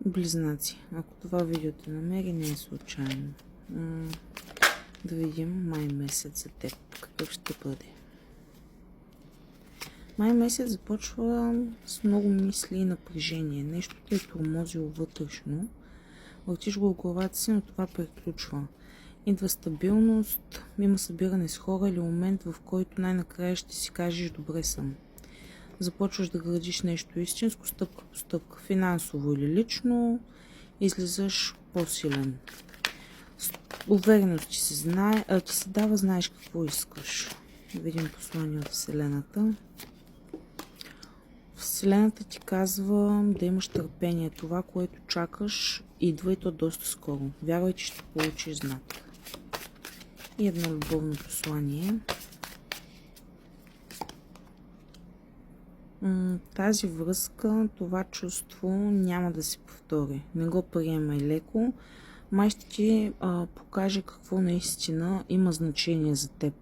Близнаци. Ако това видео те намери, не е случайно. Да видим май месец за теб. Какъв ще бъде? Май месец започва с много мисли и напрежение. Нещо те е тормозило вътрешно. Въртиш го в главата си, но това приключва. Идва стабилност, има събиране с хора или момент, в който най-накрая ще си кажеш добре съм. Започваш да градиш нещо истинско, стъпка по стъпка, финансово или лично, излизаш по-силен. Увереност ти се дава, знаеш какво искаш. Да видим послание от Вселената. Вселената ти казва да имаш търпение. Това, което чакаш, идва и то доста скоро. Вярвай, че ще получиш знак. И едно любовно послание. Тази връзка, това чувство няма да се повтори. Не го приемай леко. Май ще ти покаже какво наистина има значение за теб.